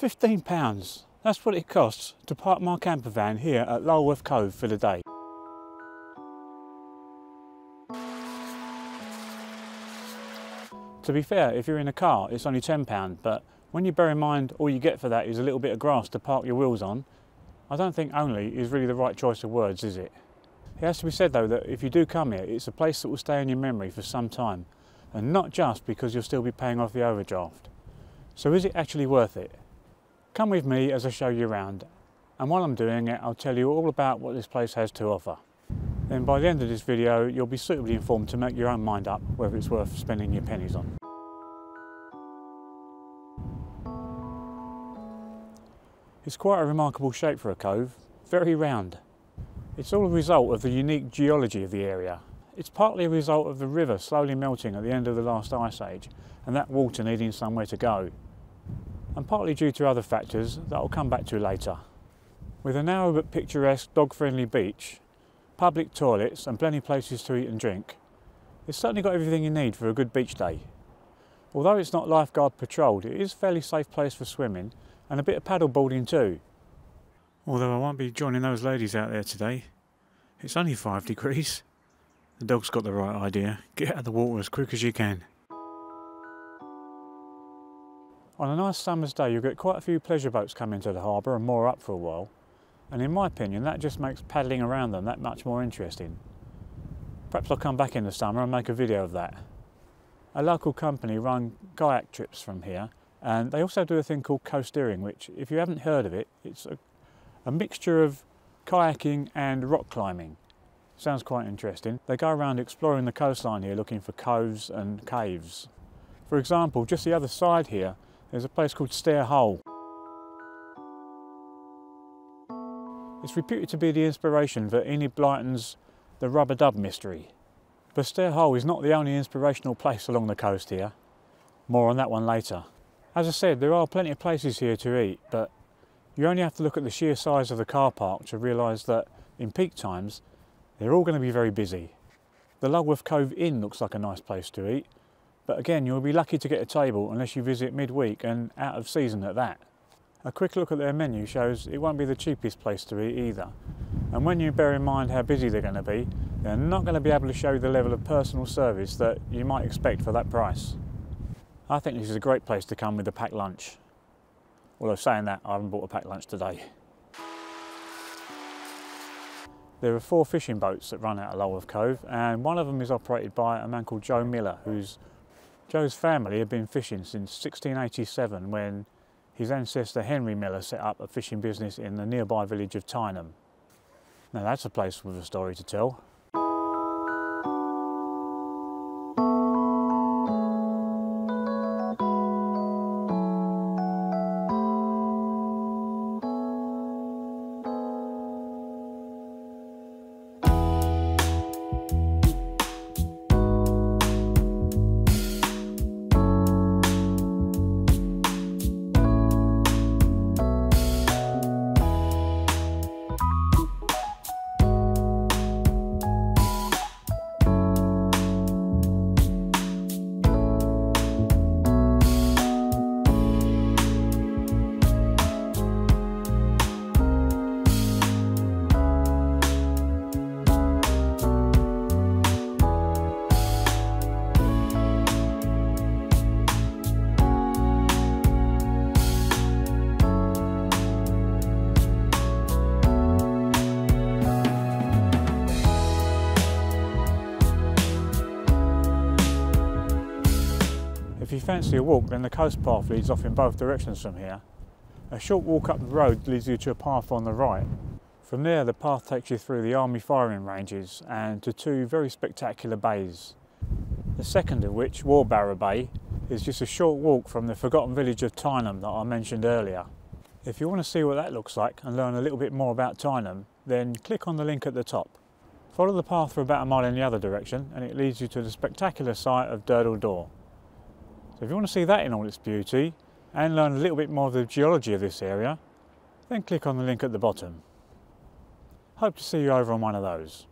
£15. That's what it costs to park my camper van here at Lulworth Cove for the day. To be fair, if you're in a car, it's only £10, but when you bear in mind all you get for that is a little bit of grass to park your wheels on, I don't think only is really the right choice of words, is it? It has to be said though that if you do come here, it's a place that will stay in your memory for some time, and not just because you'll still be paying off the overdraft. So is it actually worth it? Come with me as I show you around, and while I'm doing it, I'll tell you all about what this place has to offer. Then by the end of this video, you'll be suitably informed to make your own mind up whether it's worth spending your pennies on. It's quite a remarkable shape for a cove, very round. It's all a result of the unique geology of the area. It's partly a result of the river slowly melting at the end of the last ice age and that water needing somewhere to go, and partly due to other factors that I'll come back to later. With a narrow but picturesque dog-friendly beach, public toilets and plenty of places to eat and drink, it's certainly got everything you need for a good beach day. Although it's not lifeguard patrolled, it is a fairly safe place for swimming and a bit of paddle boarding too. Although I won't be joining those ladies out there today. It's only 5 degrees. The dog's got the right idea. Get out of the water as quick as you can. On a nice summer's day you'll get quite a few pleasure boats come into the harbour and moor up for a while, and in my opinion that just makes paddling around them that much more interesting. Perhaps I'll come back in the summer and make a video of that. A local company run kayak trips from here, and they also do a thing called coasteering, which, if you haven't heard of it, it's a mixture of kayaking and rock climbing. Sounds quite interesting. They go around exploring the coastline here looking for coves and caves. For example, just the other side here, there's a place called Stair Hole. It's reputed to be the inspiration for Enid Blyton's The Rubber Dub Mystery. But Stair Hole is not the only inspirational place along the coast here. More on that one later. As I said, there are plenty of places here to eat, but you only have to look at the sheer size of the car park to realise that in peak times they're all going to be very busy. The Lulworth Cove Inn looks like a nice place to eat, but again you'll be lucky to get a table unless you visit midweek and out of season at that. A quick look at their menu shows it won't be the cheapest place to eat either, and when you bear in mind how busy they're going to be, they're not going to be able to show you the level of personal service that you might expect for that price. I think this is a great place to come with a packed lunch. Although saying that, I haven't bought a packed lunch today. There are 4 fishing boats that run out of Lulworth Cove, and one of them is operated by a man called Joe Miller, Joe's family had been fishing since 1687 when his ancestor Henry Miller set up a fishing business in the nearby village of Tyneham. Now that's a place with a story to tell. If you fancy a walk, then the coast path leads off in both directions from here. A short walk up the road leads you to a path on the right. From there the path takes you through the army firing ranges and to 2 very spectacular bays. The second of which, Warbarrow Bay, is just a short walk from the forgotten village of Tyneham that I mentioned earlier. If you want to see what that looks like and learn a little bit more about Tyneham, then click on the link at the top. Follow the path for about a mile in the other direction and it leads you to the spectacular site of Durdle Door. So if you want to see that in all its beauty and learn a little bit more of the geology of this area, then click on the link at the bottom. Hope to see you over on one of those.